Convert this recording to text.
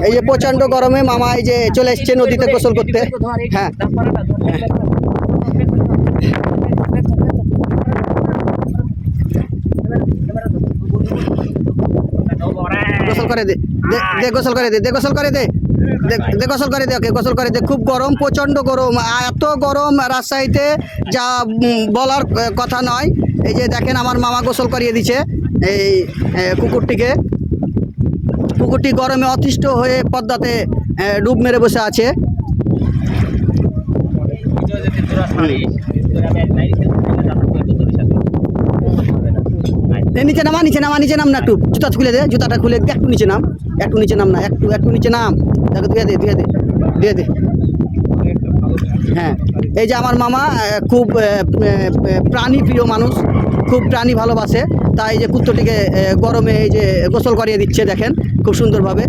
এই যে প্রচণ্ড গরমে মামা এই যে চলে এসছে নদীতে গোসল করতে। হ্যাঁ গোসল করে দে, দে গোসল করে দে, দে গোসল করে দে, দে গোসল করে দে, ওকে গোসল করে দে। খুব গরম, প্রচণ্ড গরম, এত গরম রাজশাহীতে যা বলার কথা নয়। এই যে দেখেন আমার মামা গোসল করিয়ে দিচ্ছে এই কুকুরটিকে। কুকুরটি গরমে অতিষ্ঠ হয়ে পদ্মাতে ডুব মেরে বসে আছে। নিচে নামা, নিচে নামা, নিচে নাম না, একটু জুতা খুলে দে, জুতাটা খুলে দে, একটু নিচে নাম, একটু নিচে নাম না, একটু একটু নিচে নাম, দেখো ধুয়ে দে, ধুয়ে দে, ধুয়ে দে। হ্যাঁ এই যে আমার মামা খুব প্রাণী প্রিয় মানুষ, খুব প্রাণী ভালোবাসে, তাই এই যে কুত্তটিকে গরমে এই যে গোসল করিয়ে দিচ্ছে দেখেন খুব সুন্দরভাবে।